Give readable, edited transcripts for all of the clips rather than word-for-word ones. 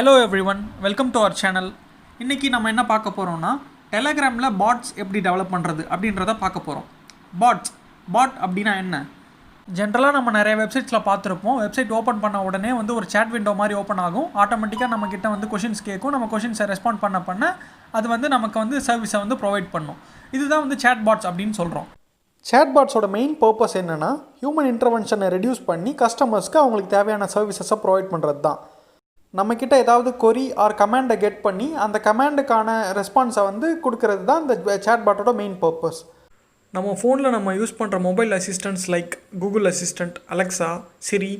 Hello everyone, welcome to our channel. இன்றைக்கி நம்ம என்ன பார்க்க போகிறோம்னா, டெலகிராமில் பாட்ஸ் எப்படி டெவலப் பண்ணுறது அப்படின்றத பார்க்க போகிறோம். பாட் அப்படின்னா என்ன? ஜென்ரலாக நம்ம நிறைய வெப்சைட்ஸில் பார்த்துருப்போம். வெப்சைட் ஓப்பன் பண்ண உடனே ஒரு சேட் விண்டோ மாதிரி ஓப்பன் ஆகும். ஆட்டோமேட்டிக்காக நம்மக்கிட்ட கொஷின்ஸ் கேட்கும். நம்ம கொஷின்ஸை ரெஸ்பாண்ட் பண்ண அது நமக்கு சர்வீஸை ப்ரொவைட் பண்ணும். இதுதான் சேட் பாட்ஸ் அப்படின்னு சொல்கிறோம். சேட் பாட்ஸோட மெயின் பர்பஸ் என்னென்னா, ஹியூமன் இன்டர்வென்ஷனை ரெடியூஸ் பண்ணி கஸ்டமர்ஸ்க்கு அவங்களுக்கு தேவையான சர்வீசஸை ப்ரொவைட் பண்ணுறது தான். நம்மக்கிட்ட ஏதாவது கொரி ஆர் கமாண்டை கெட் பண்ணி அந்த கமாண்டுக்கான ரெஸ்பான்ஸை கொடுக்கறது தான் இந்த சேட் பாட்டோட மெயின் பர்பஸ். நம்ம ஃபோனில் நம்ம யூஸ் பண்ணுற mobile assistants like Google assistant, Alexa, Siri,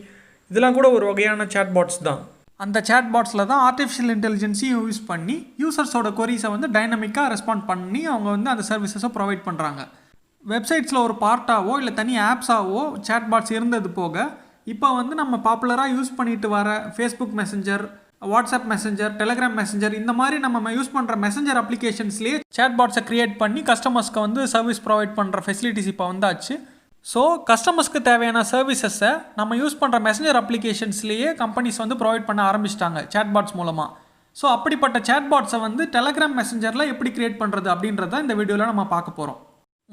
இதெல்லாம் கூட ஒரு வகையான சேட் பாட்ஸ் தான். அந்த சேட் பாட்ஸில் தான் ஆர்டிஃபிஷியல் இன்டெலிஜென்ஸையும் யூஸ் பண்ணி யூசர்ஸோட கொரிஸை டைனமிக்காக ரெஸ்பாண்ட் பண்ணி அவங்க அந்த சர்வீசஸை ப்ரொவைட் பண்ணுறாங்க. வெப்சைட்ஸில் ஒரு பார்ட்டாவோ இல்லை தனி ஆப்ஸாவோ சேட் பாட்ஸ் இருந்தது போக, இப்போ நம்ம பாப்புலராக யூஸ் பண்ணிட்டு வர Facebook messenger, WhatsApp messenger, Telegram messenger, இந்த மாதிரி நம்ம யூஸ் பண்ணுற மெசஞ்சர் அப்ளிகேஷன்ஸ்லேயே சேட் பாட்ஸை க்ரியேட் பண்ணி கஸ்டமர்ஸ்க்கு சர்வீஸ் ப்ரொவைட் பண்ணுற ஃபெசிலிட்டிஸ் இப்போ வந்தாச்சு. ஸோ கஸ்டமர்ஸ்க்கு தேவையான சர்வீசஸை நம்ம யூஸ் பண்ணுற மெசஞ்சர் அப்ளிகேஷன்ஸ்லேயே கம்பெனிஸ் ப்ரொவைட் பண்ண ஆரம்பிச்சிட்டாங்க சேட் பாட்ஸ் மூலமாக. ஸோ அப்படிப்பட்ட சேட் பாட்ஸை டெலகிராம் மெசஞ்சரில் எப்படி க்ரியேட் பண்ணுறது அப்படின்றத இந்த வீடியோவில் நம்ம பார்க்க போகிறோம்.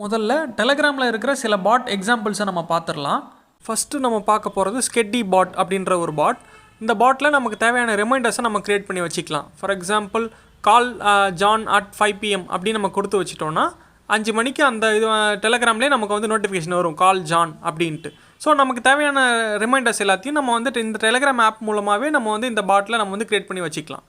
முதல்ல டெலகிராமில் இருக்கிற சில பாட் எக்ஸாம்பிள்ஸை நம்ம பார்த்துடலாம். ஃபஸ்ட்டு நம்ம பார்க்க போகிறது ஸ்கெட்டி பாட் அப்படின்ற ஒரு பாட். இந்த பாட்டில் நமக்கு தேவையான ரிமைண்டர்ஸை நம்ம க்ரியேட் பண்ணி வச்சுக்கலாம். For example, call John at 5 PM அப்படின்னு நம்ம கொடுத்து வச்சிட்டோன்னா 5 மணிக்கு அந்த இது டெலகிராம்லேயே நமக்கு நோட்டிஃபிகேஷன் வரும், கால் ஜான் அப்படின்ட்டு. ஸோ நமக்கு தேவையான ரிமைண்டர்ஸ் எல்லாத்தையும் நம்ம இந்த டெலகிராம் ஆப் மூலமாகவே நம்ம இந்த பாட்டில் நம்ம க்ரியேட் பண்ணி வச்சுக்கலாம்.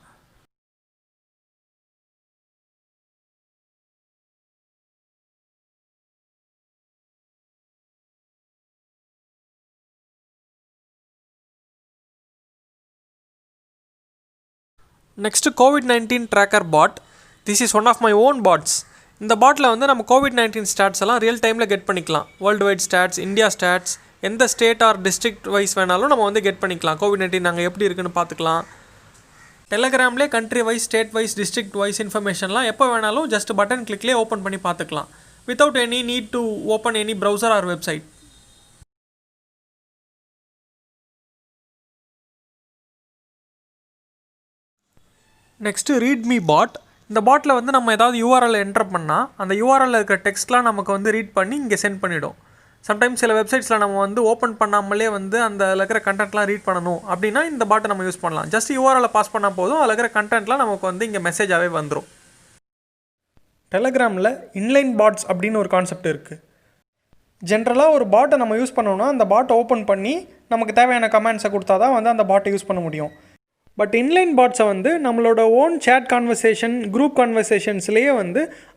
Next COVID-19 tracker bot. This is one of my own bots. இந்த பாட்டில் நம்ம COVID-19 ஸ்டாட்ஸ் எல்லாம் ரியல் டைமில் கெட் பண்ணிக்கலாம். World wide stats, India stats, எந்த ஸ்டேட் ஆர் டிஸ்ட்ரிக்ட் வைஸ் வேணாலும் நம்ம கெட் பண்ணிக்கலாம். COVID-19 நாங்கள் எப்படி இருக்குன்னு பார்த்துக்கலாம். டெலகிராம்லேயே country wise, state wise, district wise இன்ஃபர்மேஷன்லாம் எப்போ வேணாலும் ஜஸ்ட் பட்டன் கிளிக்லேயே ஓப்பன் பண்ணி பார்த்துக்கலாம், without any need to open any browser or website. Next readme bot. இந்த பாட்டில் நம்ம ஏதாவது யூஆர்எல் என்டர் பண்ணால் அந்த யூஆர்எல்ல இருக்கிற டெக்ஸ்ட்லாம் நமக்கு ரீட் பண்ணி இங்கே சென்ட் பண்ணிவிடும். சம்டைம்ஸ் சில வெப்சைட்ஸில் நம்ம ஓப்பன் பண்ணாமலே அந்த அதில் இருக்கிற கண்டென்ட்லாம் ரீட் பண்ணணும் அப்படின்னா இந்த பாட்டை நம்ம யூஸ் பண்ணலாம். ஜஸ்ட் யூஆர்எல்லை பாஸ் பண்ணால் போதும், அதில் இருக்கிற கண்டென்ட்லாம் நமக்கு இங்கே மெசேஜாகவே வந்துடும். டெலகிராமில் இன்லைன் பாட்ஸ் அப்படின்னு ஒரு கான்செப்ட் இருக்குது. ஜென்ரலாக ஒரு பாட்டை நம்ம யூஸ் பண்ணோம்னா அந்த பாட்டை ஓப்பன் பண்ணி நமக்கு தேவையான கமெண்ட்ஸை கொடுத்தா தான் அந்த பாட்டை யூஸ் பண்ண முடியும். பட் இன்லைன் பாட்ஸை நம்மளோட ஓன் சேட் கான்வர்சேஷன், குரூப் கான்வர்சேஷன்ஸ்லேயே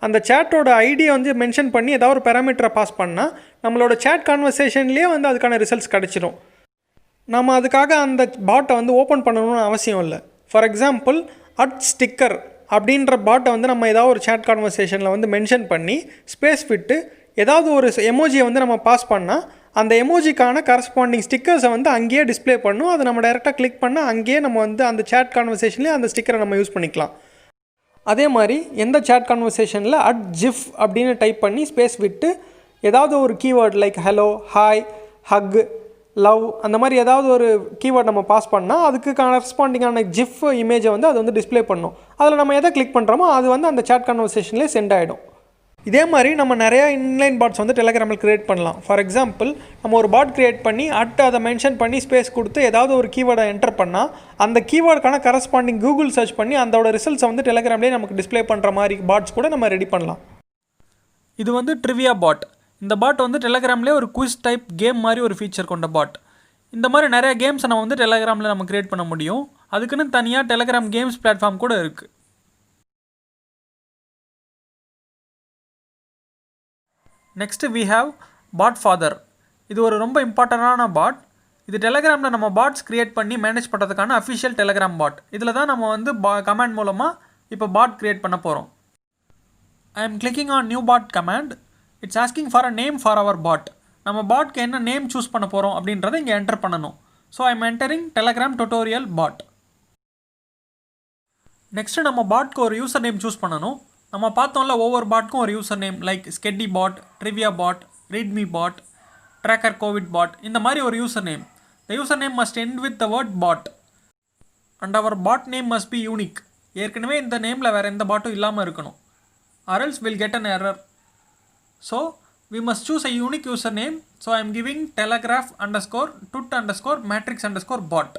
அந்த சேட்டோட ஐடியை மென்ஷன் பண்ணி ஏதாவது ஒரு பேராமீட்டரை பாஸ் பண்ணால் நம்மளோட சேட் கான்வர்சேஷன்லேயே அதுக்கான ரிசல்ட்ஸ் கிடச்சிடும். நம்ம அதுக்காக அந்த பாட்டை ஓப்பன் பண்ணணும்னு அவசியம் இல்லை. ஃபார் எக்ஸாம்பிள், @sticker அப்படின்ற பாட்டை நம்ம ஏதாவது ஒரு சேட் கான்வர்சேஷனில் மென்ஷன் பண்ணி ஸ்பேஸ் விட்டு ஏதாவது ஒரு எமோஜியை நம்ம பாஸ் பண்ணால் அந்த எமோஜிக்கான கரஸ்பாண்டிங் ஸ்டிக்கர்ஸை அங்கேயே டிஸ்பிளே பண்ணும். அதை நம்ம டைரெக்டாக கிளிக் பண்ணால் அங்கேயே நம்ம அந்த சேட் கான்வர்சேஷன்லேயே அந்த ஸ்டிக்கரை நம்ம யூஸ் பண்ணிக்கலாம். அதே மாதிரி எந்த சேட் கான்வர்சேஷனில் @gif அப்படின்னு டைப் பண்ணி ஸ்பேஸ் விட்டு ஏதாவது ஒரு keyword like hello, hi, hug, love, அந்த மாதிரி ஏதாவது ஒரு கீவேர்ட் நம்ம பாஸ் பண்ணால் அதுக்கு கரஸ்பாண்டிங்கான ஜிஃப் இமேஜை அது டிஸ்பிளே பண்ணும். அதில் நம்ம எதை கிளிக் பண்ணுறோமோ அது அந்த சேட் கான்வர்சேஷன்லேயே சென்ட் ஆகிடும். இதே மாதிரி நம்ம நிறையா இன்லைன் பாட்ஸ் டெலகிராமில் க்ரியேட் பண்ணலாம். ஃபார் எக்ஸாம்பிள், நம்ம ஒரு பாட் க்ரியேட் பண்ணி அதை மென்ஷன் பண்ணி ஸ்பேஸ் கொடுத்து ஏதாவது ஒரு கீவேர்டை என்டர் பண்ணால் அந்த கீவேர்டுக்கான கரஸ்பாண்டிங் கூகுள் சர்ச் பண்ணி அதோட ரிசல்ட்ஸை டெலகிராம்லேயே நமக்கு டிஸ்பிளே பண்ணுற மாதிரி பாட்ஸ் கூட நம்ம ரெடி பண்ணலாம். இது ட்ரிவியா பாட். இந்த பாட் டெலகிராம்லேயே ஒரு குவிஸ் டைப் கேம் மாதிரி ஒரு ஃபீச்சர் கொண்ட பாட். இந்த மாதிரி நிறைய கேம்ஸை நம்ம டெலகிராமில் நம்ம க்ரியேட் பண்ண முடியும். அதுக்குன்னு தனியாக டெலகிராம் கேம்ஸ் பிளாட்ஃபார்ம் கூட இருக்குது. Next we have bot father. இது ஒரு ரொம்ப இம்பார்ட்டண்டான பாட். இது டெலகிராமில் நம்ம பாட்ஸ் க்ரியேட் பண்ணி மேனேஜ் பண்ணுறதுக்கான அஃபிஷியல் டெலகிராம் பாட். இதில் தான் நம்ம கமாண்ட் மூலமாக இப்போ பாட் க்ரியேட் பண்ண போகிறோம். I am clicking on new bot command. It's asking for a name for our bot. நம்ம பாட்க்கு என்ன நேம் சூஸ் பண்ண போகிறோம் அப்படின்றத இங்கே என்டர் பண்ணணும். So I am entering Telegram tutorial bot. Next நம்ம பாட்க்கு ஒரு யூசர் நேம் சூஸ் பண்ணணும். நம்ம பார்த்தோம்ல, ஒவ்வொரு பாட்க்கும் ஒரு user name like sketty bot, trivia bot, readme bot, tracker Covid bot, இந்த மாதிரி ஒரு user name. The user name must end with the word bot. And our bot name must be unique. ஏற்கனவே இந்த நேமில் வேறு எந்த பாட்டும் இல்லாமல் இருக்கணும். or else we'll get an error. So we must choose a unique username. So I am giving telegraph underscore tut underscore matrix underscore bot.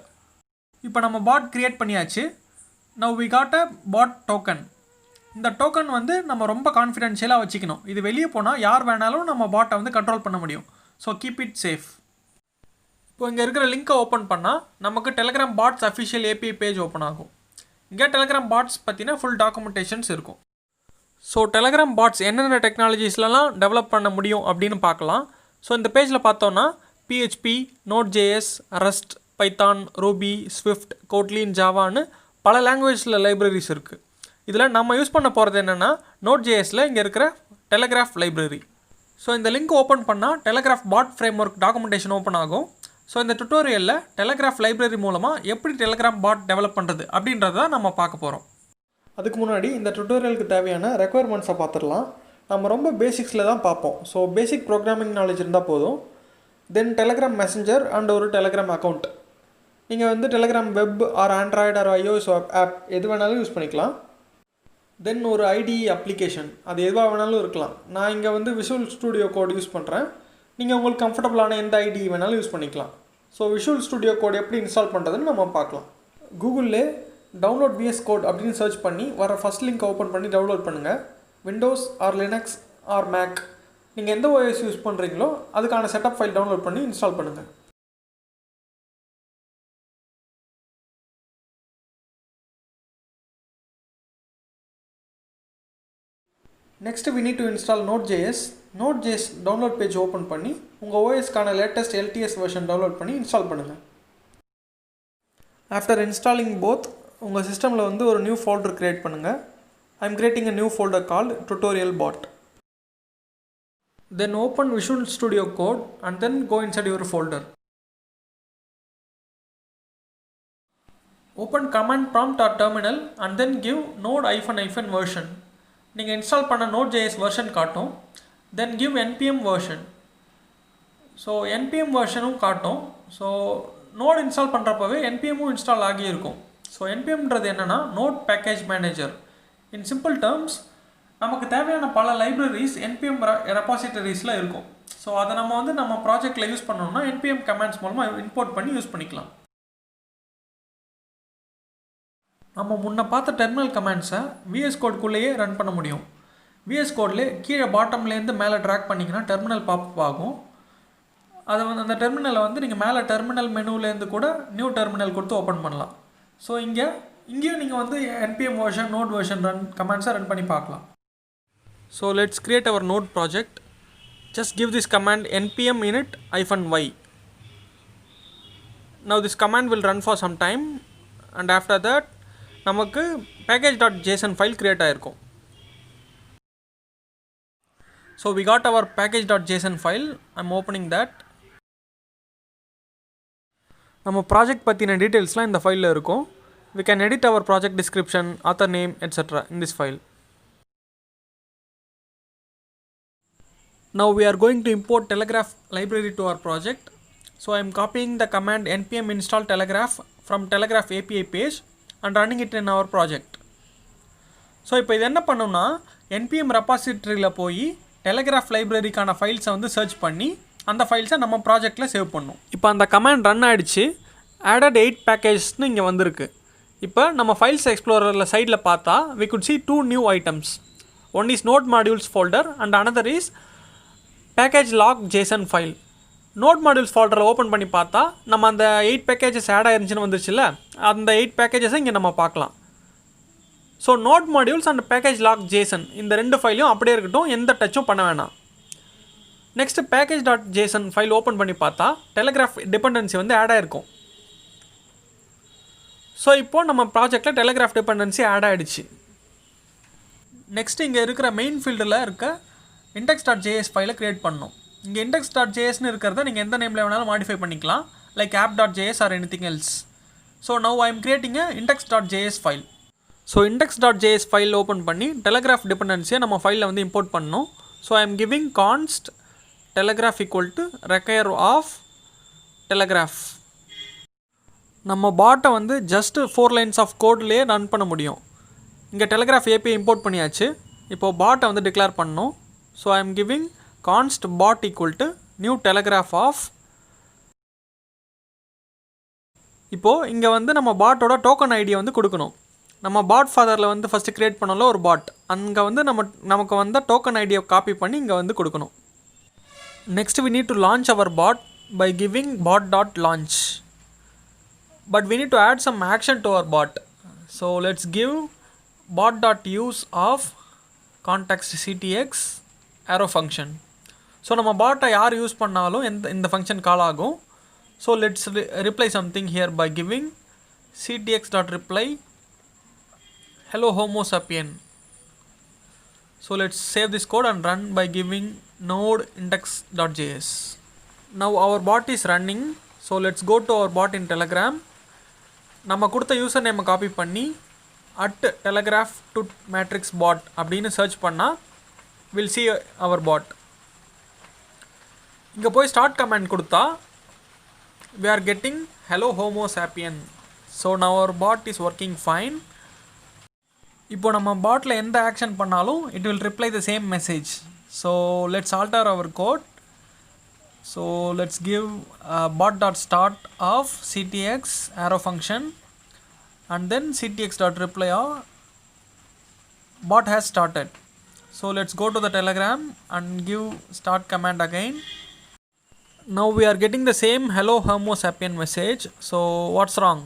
இப்போ நம்ம பாட் க்ரியேட் பண்ணியாச்சு. now we got a bot token. இந்த token வந்து நம்ம ரொம்ப கான்ஃபிடென்ஷியலாக வச்சுக்கணும். இது வெளியே போனால் யார் வேணாலும் நம்ம பாட்டை வந்து கண்ட்ரோல் பண்ண முடியும். So keep it safe. இப்போ இங்கே இருக்கிற லிங்க்கை ஓப்பன் பண்ணால் நமக்கு Telegram bots official API page open ஆகும். இங்கே டெலகிராம் பாட்ஸ் பற்றின ஃபுல் டாக்குமெண்டேஷன்ஸ் இருக்கும். ஸோ டெலகிராம் பாட்ஸ் என்னென்ன டெக்னாலஜிஸ்லாம் டெவலப் பண்ண முடியும் அப்படின்னு பார்க்கலாம். ஸோ இந்த பேஜில் பார்த்தோன்னா PHP, Node.js, Rust, Python, Ruby, Swift, Kotlin, ஜாவான்னு பல லாங்குவேஜில் லைப்ரரிஸ் இருக்குது. இதில் நம்ம யூஸ் பண்ண போகிறது என்னென்னா Node.jsல இங்கே இருக்கிற டெலகிராஃப் லைப்ரரி. ஸோ இந்த லிங்க் ஓப்பன் பண்ணால் டெலகிராஃப் பாட் ஃப்ரேம் ஒர்க் டாக்குமெண்டேஷன் ஓப்பன் ஆகும். ஸோ இந்த டுட்டோரியலில் டெலகிராஃப் லைப்ரரி மூலமாக எப்படி டெலகிராம் பாட் டெவலப் பண்ணுறது அப்படின்றத நம்ம பார்க்க போகிறோம். அதுக்கு முன்னாடி இந்த டுட்டோரியலுக்கு தேவையான ரெக்குயர்மெண்ட்ஸை பார்த்துடலாம். நம்ம ரொம்ப பேசிக்ஸில் தான் பார்ப்போம். ஸோ பேசிக் ப்ரோக்ராமிங் நாலேஜ் இருந்தால் போதும். தென் டெலகிராம் மெசஞ்சர் அண்ட் ஒரு டெலகிராம் அக்கௌண்ட். நீங்கள் வந்து Telegram web or Android or iOS app எது வேணாலும் யூஸ் பண்ணிக்கலாம். தென் ஒரு IDE அப்ளிகேஷன், அது எதுவாக வேணாலும் இருக்கலாம். நான் இங்கே வந்து விஷுவல் ஸ்டுடியோ கோட் யூஸ் பண்ணுறேன். நீங்கள் உங்களுக்கு கம்ஃபர்டபுளான எந்த IDE வேணாலும் யூஸ் பண்ணிக்கலாம். ஸோ விஷுவல் ஸ்டுடியோ கோட் எப்படி இன்ஸ்டால் பண்ணுறதுன்னு நம்ம பார்க்கலாம். கூகுளில் டவுன்லோட் VS கோட் அப்படின்னு சர்ச் பண்ணி வர ஃபஸ்ட் லிங்க் ஓப்பன் பண்ணி டவுன்லோட் பண்ணுங்கள். Windows or Linux or Mac நீங்கள் எந்த OS யூஸ் பண்ணுறீங்களோ அதுக்கான செட்டப் ஃபைல் டவுன்லோட் பண்ணி இன்ஸ்டால் பண்ணுங்கள். Next we need to install Node.js. Node.js download page open பண்ணி உங்கள் OSக்கான லேட்டஸ்ட் LTS வெர்ஷன் டவுன்லோட் பண்ணி இன்ஸ்டால் பண்ணுங்கள். ஆஃப்டர் இன்ஸ்டாலிங் போத் உங்கள் சிஸ்டமில் வந்து ஒரு நியூ ஃபோல்டர் க்ரியேட் பண்ணுங்கள். I am creating a new folder called tutorial bot. Then open Visual Studio Code and then go inside your folder. Open command prompt or terminal and then give node - version. நீங்கள் install பண்ண Node.js version காட்டும். தென் give npm version. So npm வெர்ஷனும் காட்டும். So note install பண்ணுறப்பவே npmமும் install ஆகியிருக்கும். So npmன்றது என்னென்னா note package manager. இன் simple terms நமக்கு தேவையான பல libraries npm ரெபாசிட்டரிஸில் இருக்கும். ஸோ அதை நம்ம வந்து நம்ம ப்ராஜெக்டில் யூஸ் பண்ணோம்னா npm கமாண்ட்ஸ் மூலமாக இம்போர்ட் பண்ணி யூஸ் பண்ணிக்கலாம். நம்ம முன்ன பார்த்த டெர்மினல் கமாண்ட்ஸை VS கோட்குள்ளேயே ரன் பண்ண முடியும். VS கோட்லேயே கீழே பாட்டம்லேருந்து மேலே ட்ராக் பண்ணிங்கன்னா டெர்மினல் பாப்அப் ஆகும். அதை வந்து அந்த டெர்மினலை வந்து நீங்கள் மேலே டெர்மினல் மெனுவிலேருந்து கூட நியூ டெர்மினல் கொடுத்து ஓப்பன் பண்ணலாம். ஸோ இங்கேயும் நீங்கள் வந்து npm வெர்ஷன் நோட் வெர்ஷன் கமாண்ட்ஸை ரன் பண்ணி பார்க்கலாம். So let's create our node project. Just give this command npm init -y. Now this command will run for some time and after that நமக்கு package.json file create ஆகிருக்கும். So we got our package.json file. I'm opening that. நம்ம project பற்றின டீட்டெயில்ஸ்லாம் இந்த ஃபைலில் இருக்கும். We can edit our project description, author name, etc. in this file. Now we are going to import Telegraph library to our project. So I am copying the command npm install telegraph from Telegraph API page and running it in our project. So இப்போ இது என்ன பண்ணோம்னா npm ரெபாசிட்டரியில் போய் telegraph லைப்ரரிக்கான ஃபைல்ஸை வந்து search பண்ணி அந்த ஃபைல்ஸை நம்ம ப்ராஜெக்டில் சேவ் பண்ணோம். இப்போ அந்த கமாண்ட் ரன் ஆகிடுச்சு. added 8 பேக்கேஜஸ்னு இங்கே வந்திருக்கு. இப்போ நம்ம ஃபைல்ஸ் எக்ஸ்ப்ளோரரில் சைடில் பார்த்தா we could see 2 new items. One is node modules folder and another is package log.json file. Node modules ஃபோல்டரில் ஓப்பன் பண்ணி பார்த்தா நம்ம அந்த 8 பேக்கேஜஸ் ஆட் ஆயிருந்துச்சுன்னு வந்துருச்சுல்ல, அந்த 8 பேக்கேஜஸை இங்கே நம்ம பார்க்கலாம். So note modules and package log.json இந்த 2 ஃபைலையும் அப்படியே இருக்கட்டும், எந்த டச்சும் பண்ண வேணாம். நெக்ஸ்ட்டு package.json ஃபைல் ஓப்பன் பண்ணி பார்த்தா டெலகிராஃப் டிபெண்டன்சி வந்து ஆட் ஆகிருக்கும். ஸோ இப்போது நம்ம ப்ராஜெக்டில் டெலகிராஃப் டிபெண்டன்சி ஆட் ஆகிடுச்சு. நெக்ஸ்ட்டு இங்கே இருக்கிற மெயின் ஃபீல்டில் இருக்க index.js ஃபைலை க்ரியேட் பண்ணணும். இங்கே index.jsன்னு இருக்கிறத நீங்கள் எந்த நேமில் வேணாலும் மாடிஃபை பண்ணிக்கலாம், like app.js or anything else. So now I am creating a index.js file. So index.js file open பண்ணி டெலகிராஃப் டிபெண்டன்சியை நம்ம ஃபைலில் வந்து இம்போர்ட் பண்ணணும். So I am giving கான்ஸ்ட் telegraph equal to require of telegraph. நம்ம பாட்டை வந்து ஜஸ்ட் 4 லைன்ஸ் ஆஃப் கோட்லேயே ரன் பண்ண முடியும். இங்கே டெலிகிராஃப் ஏபிஐ இம்போர்ட் பண்ணியாச்சு. இப்போது பாட்டை வந்து டிக்ளேர் பண்ணணும். So I am giving const bot equal to new Telegraf of. இப்போது இங்கே வந்து நம்ம பாட்டோட டோக்கன் ஐடியை வந்து கொடுக்கணும். நம்ம பாட் ஃபாதரில் வந்து ஃபஸ்ட்டு க்ரியேட் பண்ணல ஒரு பாட், அங்கே வந்து நமக்கு வந்த டோக்கன் ஐடியை காப்பி பண்ணி இங்கே வந்து கொடுக்கணும். Next we need to launch our bot by giving bot.launch. But we need to add some action to our bot. So let's give bot.use of context ctx arrow function. So நம்ம பாட்டை யார் use பண்ணாலும் இந்த function கால் ஆகும். So let's reply something here by giving ctx.reply hello homo sapien. So let's save this code and run by giving node index.js. Now our bot is running. So let's go to our bot in Telegram. நம்ம கொடுத்த user நேமை copy பண்ணி @telegraph to matrix bot அப்படின்னு search பண்ணால் we'll see our bot. இங்கே போய் start command கொடுத்தா we are getting hello homo sapien. So now our bot is working fine. இப்போ நம்ம பாட்டில் எந்த ஆக்ஷன் பண்ணாலும் it will reply the same message. So let's alter our code. So let's give bot.start of ctx arrow function and then ctx.reply bot has started. So let's go to the Telegram and give start command again. Now we are getting the same hello homo sapien message. So what's wrong?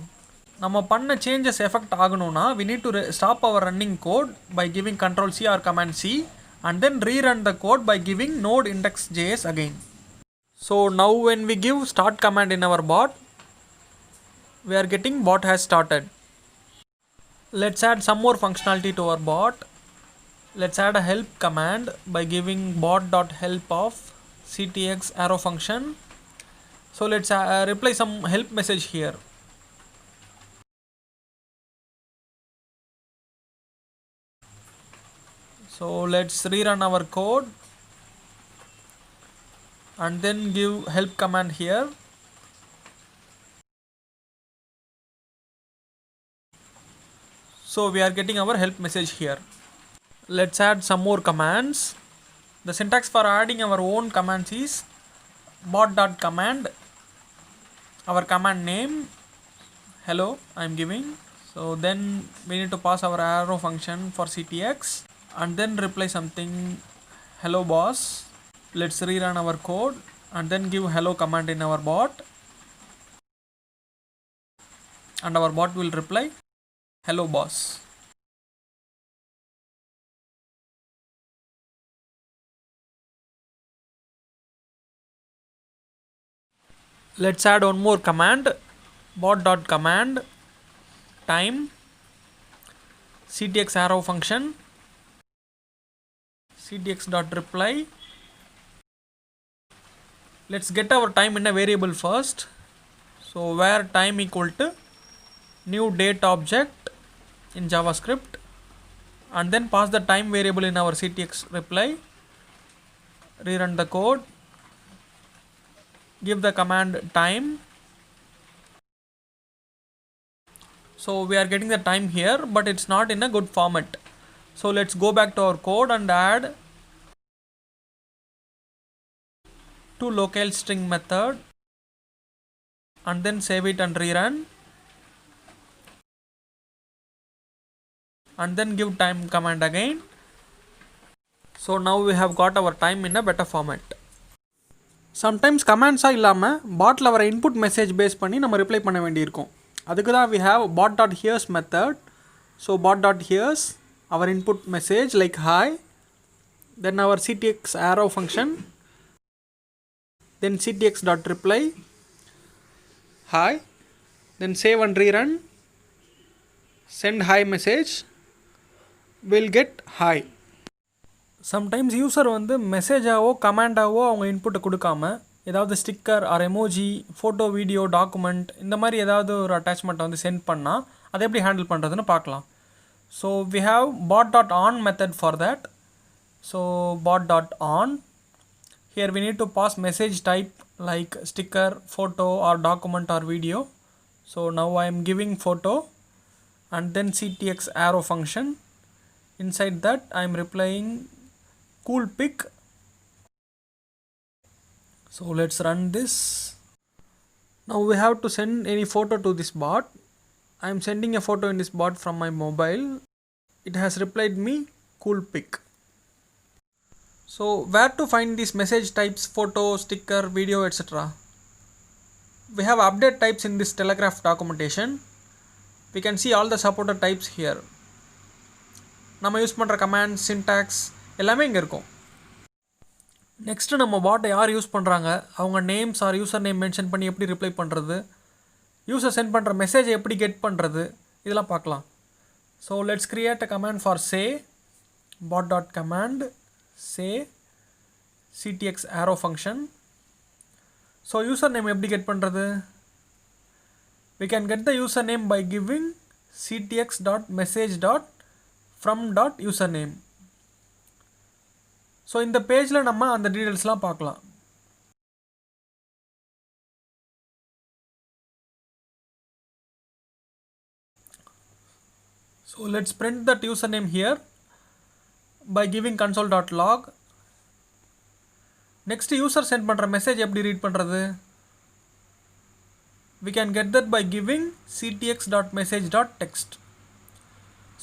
நம்ம பண்ண changes effect ஆகணும்னா we need to stop our running code by giving control C or command C and then rerun the code by giving node index.js again. So now when we give start command in our bot, we are getting bot has started. Let's add some more functionality to our bot. Let's add a help command by giving bot.help of ctx arrow function. So let's reply some help message here. So let's rerun our code and then give help command here. So we are getting our help message here. Let's add some more commands. The syntax for adding our own commands is bot.command, our command name hello I am giving. So then we need to pass our arrow function for ctx and then reply something hello boss. Let's rerun our code and then give hello command in our bot and our bot will reply hello boss. Let's add one more command, bot.command time ctx arrow function ctx.reply. Let's get our time in a variable first. So where time equal to new date object in JavaScript and then pass the time variable in our ctx reply. Rerun the code, give the command time. So we are getting the time here but it's not in a good format. So let's go back to our code and add to locale string method and then save it and rerun and then give time command again. So now we have got our time in a better format. Sometimes கமெண்ட்ஸாக இல்லாமல் பாட்டில் வர input message base பண்ணி நம்ம reply பண்ண வேண்டியிருக்கும். அதுக்கு தான் we have bot.hears method. So bot.hears our input message like hi, then our ctx arrow function, then ctx.reply hi, then save and rerun, send hi message, will get hi. Sometimes user வந்து மெசேஜாவோ கமாண்டாவோ அவங்க இன்புட்டை கொடுக்காம ஏதாவது sticker or emoji photo video document இந்த மாதிரி ஏதாவது ஒரு அட்டாச்மெண்ட்டை வந்து சென்ட் பண்ணால் அதை எப்படி ஹேண்டில் பண்ணுறதுன்னு பார்க்கலாம். So we have bot.on method for that. So bot.on here we need to pass message type like sticker, photo or document or video. So now I am giving photo and then ctx arrow function. Inside that I am replying cool pic. So let's run this. Now we have to send any photo to this bot. I am sending a photo in this bot from my mobile. It has replied me cool pic. So where to find these message types, photo, sticker, video, etc. We have update types in this Telegraph documentation. We can see all the supported types here. நம்ம use பண்ணுற command, syntax எல்லாமே இங்கே இருக்கும். Next நம்ம பாட்டை யார் use பண்ணுறாங்க, அவங்க names R user name mention பண்ணி எப்படி ரிப்ளை பண்ணுறது, யூசர் சென்ட் பண்ணுற மெசேஜை எப்படி கெட் பண்ணுறது, இதெல்லாம் பார்க்கலாம். So let's create a command for say bot dot command say ctx arrow function. So user name எப்படி கெட் பண்ணுறது, we can get the username by giving ctx dot message dot from dot username. So இந்த பேஜில் நம்ம அந்த டீட்டெயில்ஸ்லாம் பார்க்கலாம். So let's print that username here by giving console.log. next user send பண்ணுற message எப்படி ரீட் பண்ணுறது, we can get that by giving ctx.message.text.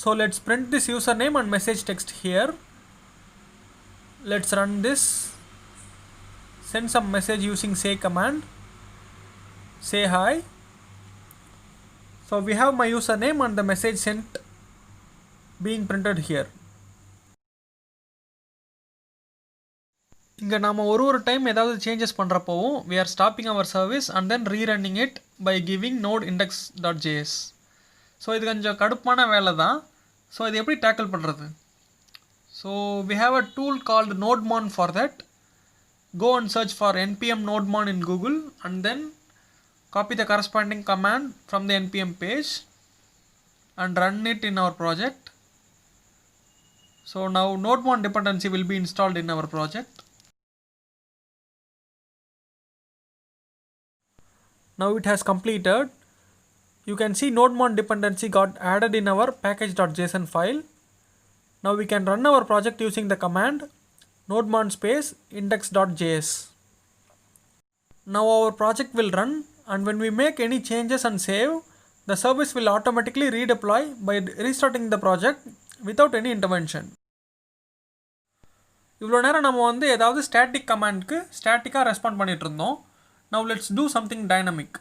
so let's print this username and message text here. Let's run this. Send some message using say command. Say hi. So we have my username and the message sent being printed here. இங்கே நாம் ஒரு time ஏதாவது changes பண்ணுறப்போவும் we are stopping our service and then rerunning it by giving node index.js. So இது கொஞ்சம் கடுப்பான வேலை தான். So இது எப்படி டேக்கிள் பண்ணுறது, so we have a tool called nodemon for that. Go and search for npm nodemon in Google and then copy the corresponding command from the npm page and run it in our project. So now nodemon dependency will be installed in our project. Now it has completed. You can see nodemon dependency got added in our package.json file. Now we can run our project using the command nodemon space index.js. Now our project will run, and when we make any changes and save, the service will automatically redeploy by restarting the project without any intervention. இவ்வளோ நேரம் நம்ம வந்து ஏதாவது static கமாண்ட்க்கு ஸ்டாட்டிக்காக respond பண்ணிகிட்டு இருந்தோம். Now let's do something dynamic.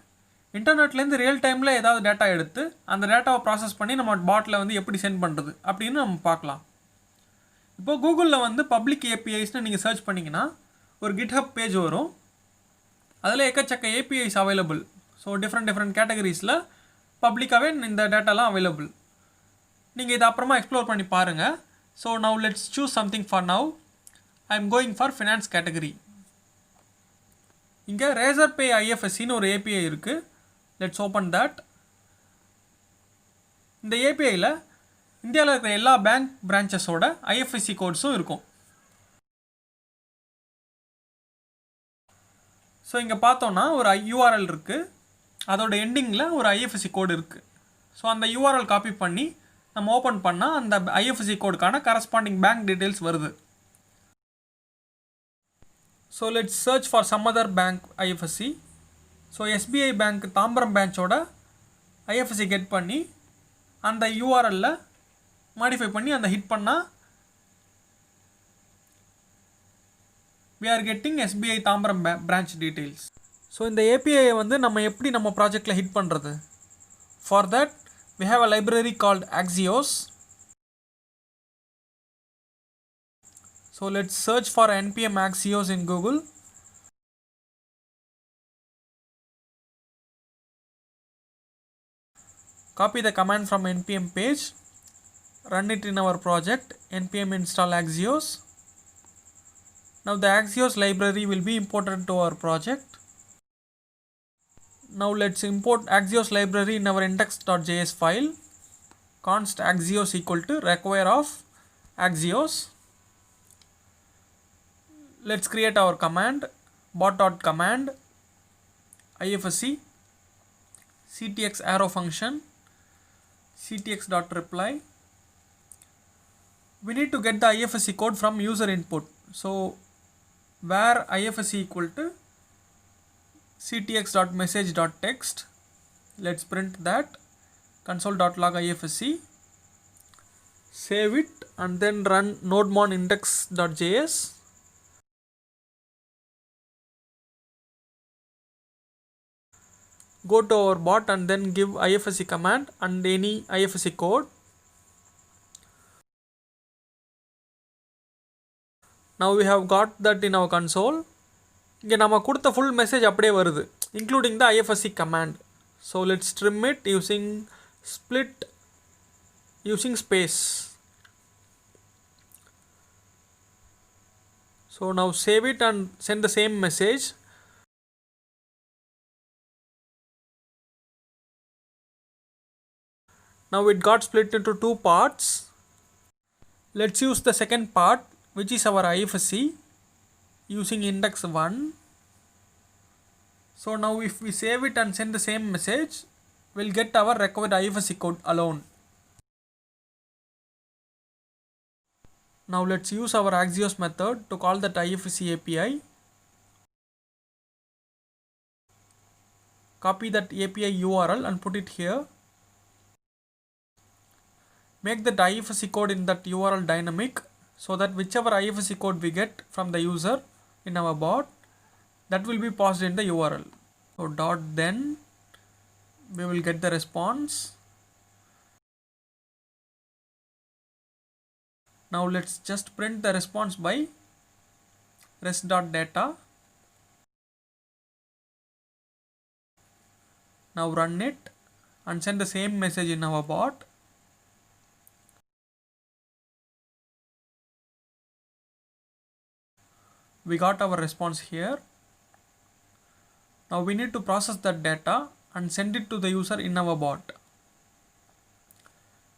இன்டர்நெட்லேருந்து real டைமில் ஏதாவது டேட்டா எடுத்து அந்த டேட்டாவை ப்ராசஸ் பண்ணி நம்ம பாட்டில் வந்து எப்படி சென்ட் பண்ணுறது அப்படின்னு நம்ம பார்க்கலாம். இப்போது கூகுளில் வந்து பப்ளிக் ஏபிஐஸ்னு நீங்கள் சர்ச் பண்ணிங்கன்னா ஒரு GitHub பேஜ் வரும். அதில் எக்கச்சக்க ஏபிஐஸ் அவைலபிள். ஸோ டிஃப்ரெண்ட் கேட்டகரிஸில் பப்ளிக்காகவே இந்த டேட்டாலாம் அவைலபிள். நீங்கள் இதை அப்புறமா எக்ஸ்ப்ளோர் பண்ணி பாருங்கள். So now let's choose something for now. I am going for finance category. இங்கே Razorpay IFSCன்னு ஒரு ஏபிஐ இருக்குது. Let's open that. இந்த ஏபிஐயில் இந்தியாவில் இருக்கிற எல்லா பேங்க் பிரான்ச்சஸோட ஐஎஃப்எஸ்சி கோட்ஸும் இருக்கும். ஸோ இங்கே பார்த்தோன்னா ஒரு யூஆர்எல் இருக்குது, அதோட எண்டிங்கில் ஒரு ஐஎஃப்எஸ்சி கோடு இருக்குது. ஸோ அந்த யூஆர்எல் காப்பி பண்ணி நம்ம ஓப்பன் பண்ணால் அந்த ஐஎஃப்எஸ்சி கோடுக்கான கரஸ்பாண்டிங் பேங்க் டீட்டெயில்ஸ் வருது. So let's search for some other bank IFSC. So SBI bank Tambaram பேங்க்கோட ஐஎஃப்எஸ்சி கெட் பண்ணி அந்த யூஆர்எல்ல மாடிஃபை பண்ணி அந்த ஹிட் பண்ணால் we are getting SBI Tambaram branch details. So இந்த ஏபிஐயை வந்து நம்ம எப்படி நம்ம ப்ராஜெக்டில் ஹிட் பண்ணுறது, for that we have a library called Axios. So let's search for npm Axios in Google. Copy the command from npm page, run it in our project npm install Axios. Now the Axios library will be imported to our project. Now let's import Axios library in our index.js file. Const Axios equal to require of Axios. Let's create our command bot.command ifsc ctx arrow function, ctx.reply. We need to get the IFSC code from user input. So where IFSC equal to ctx.message.text, let's print that console.log IFSC, save it and then run nodemon index.js. Go to our bot and then give IFSC command and any IFSC code. Now we have got that in our console. இங்கே நம்ம கொடுத்த full message அப்படியே வருது, including the IFSC command. So let's trim it using split using space. So now save it and send the same message. Now it got split into two parts. Let's use the second part, which is our IFSC, using index 1. So now if we save it and send the same message, we'll get our required IFSC code alone. Now let's use our Axios method to call that IFSC API. Copy that API URL and put it here. Make that IFSC code in that URL dynamic, so that whichever IFSC code we get from the user in our bot, that will be passed in the URL. So dot then we will get the response. Now let's just print the response by rest.data. Now run it and send the same message in our bot. We got our response here. Now we need to process that data and send it to the user in our bot.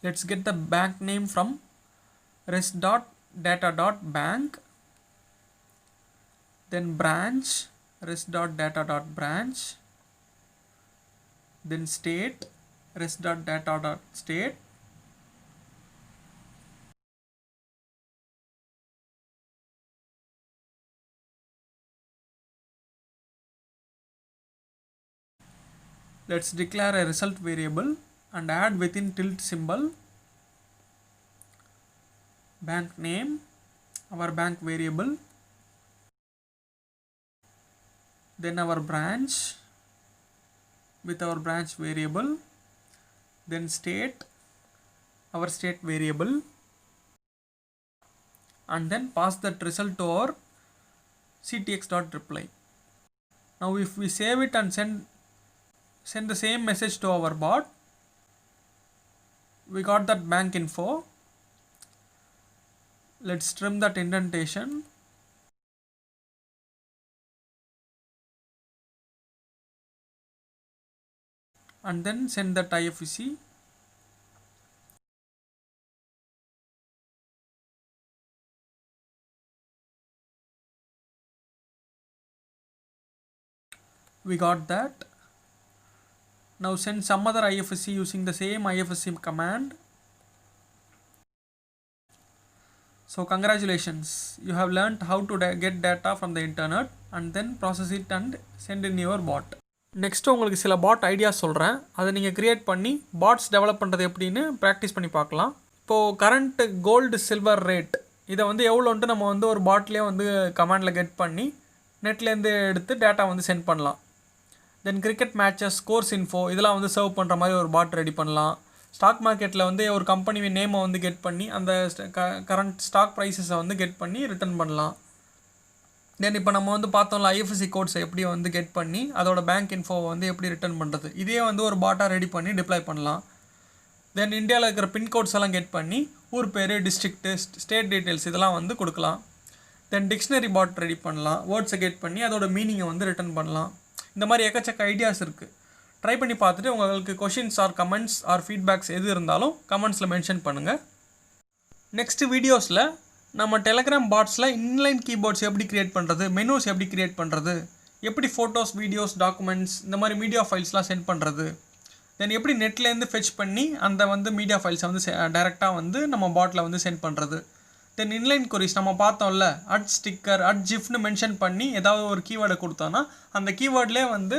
Let's get the bank name from rest.data.bank, then branch rest.data.branch, then state rest.data.state, let's declare a result variable and add within tilde symbol bank name, our bank variable, then our branch with our branch variable, then state, our state variable, and then pass that result to our ctx.reply. Now if we save it and send the same message to our bot, we got that bank info. Let's trim that indentation. And then send that IFSC. We got that. Now send some other IFSC using the same IFSC command. So congratulations, you have learnt how to get data from the internet and then process it and send in your bot. Next உங்களுக்கு சில பாட் ideas சொல்கிறேன், அதை நீங்கள் create பண்ணி pots develop பண்ணுறது எப்படின்னு practice பண்ணி பார்க்கலாம். இப்போது கரண்ட்டு கோல்டு சில்வர் ரேட் இதை வந்து எவ்வளோன்ட்டு நம்ம வந்து ஒரு பாட்லேயே வந்து கமாண்டில் கெட் பண்ணி நெட்லேருந்து எடுத்து டேட்டா வந்து சென்ட் பண்ணலாம். தென் கிரிக்கெட் மேட்சஸ் ஸ்கோர்ஸ் இன்ஃபோ இதெல்லாம் வந்து சர்வ் பண்ணுற மாதிரி ஒரு பாட் ரெடி பண்ணலாம். ஸ்டாக் மார்க்கெட்டில் வந்து ஒரு கம்பெனி நேமை வந்து கெட் பண்ணி அந்த கரண்ட் ஸ்டாக் ப்ரைஸஸை வந்து கெட் பண்ணி ரிட்டர்ன் பண்ணலாம். தென் இப்போ நம்ம வந்து பார்த்தோம்ல ஐஎஃப்எஸ்சி கோட்ஸை எப்படி வந்து கெட் பண்ணி அதோட பேங்க் இன்ஃபோவை வந்து எப்படி ரிட்டர்ன் பண்ணுறது, இதே வந்து ஒரு பாட்டாக ரெடி பண்ணி டிப்ளாய் பண்ணலாம். தென் இந்தியாவில் இருக்கிற பின்கோட்ஸ் எல்லாம் கெட் பண்ணி ஊர் பேர், டிஸ்ட்ரிக்ட்டு, ஸ்டேட் டீட்டெயில்ஸ் இதெல்லாம் வந்து கொடுக்கலாம். தென் டிக்ஷனரி பாட் ரெடி பண்ணலாம், வேர்ட்ஸை கெட் பண்ணி அதோட மீனிங்கை வந்து ரிட்டர்ன் பண்ணலாம். இந்த மாதிரி எக்கச்சக்க ஐடியாஸ் இருக்குது. ட்ரை பண்ணி பார்த்துட்டு உங்களுக்கு questions or comments or feedbacks எது இருந்தாலும் கமெண்ட்ஸில் மென்ஷன் பண்ணுங்கள். நெக்ஸ்ட்டு வீடியோஸில் நம்ம டெலகிராம் பாட்ஸில் இன்லைன் கீபோர்ட்ஸ் எப்படி க்ரியேட் பண்ணுறது, மெனூஸ் எப்படி க்ரியேட் பண்ணுறது, எப்படி ஃபோட்டோஸ், வீடியோஸ், டாக்குமெண்ட்ஸ் இந்த மாதிரி மீடியா ஃபைல்ஸ்லாம் சென்ட் பண்ணுறது, தென் எப்படி நெட்லேருந்து ஃபெச் பண்ணி அந்த வந்து மீடியா ஃபைல்ஸை வந்து டைரெக்டாக வந்து நம்ம பாட்டில் வந்து சென்ட் பண்ணுறது. தென் இன்லைன் கொரிஸ் நம்ம பார்த்தோம்ல, ஸ்டிக்கர் ஜிஃப்னு மென்ஷன் பண்ணி ஏதாவது ஒரு கீவேர்டை கொடுத்தோன்னா அந்த கீவேர்ட்லேயே வந்து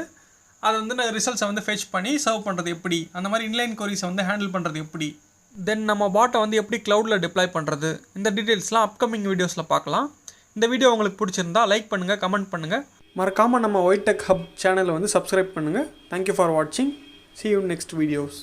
அதை வந்து ரிசல்ட்ஸை வந்து ஃபெச் பண்ணி சர்வ் பண்ணுறது எப்படி, அந்த மாதிரி இன்லைன் கொரிஸை வந்து ஹேண்டில் பண்ணுறது எப்படி, தென் நம்ம பாட்டை வந்து எப்படி க்ளவுடில் டிப்ளாய் பண்ணுறது, இந்த டீட்டெயில்ஸ்லாம் அப்கமிங் வீடியோஸில் பார்க்கலாம். இந்த வீடியோ உங்களுக்கு பிடிச்சிருந்தா லைக் பண்ணுங்கள், கமெண்ட் பண்ணுங்கள். மறக்காமல் நம்ம ஒயிட் டெக் ஹப் சேனலை வந்து சப்ஸ்கிரைப் பண்ணுங்கள். தேங்க்யூ ஃபார் வாட்சிங். See you in next videos.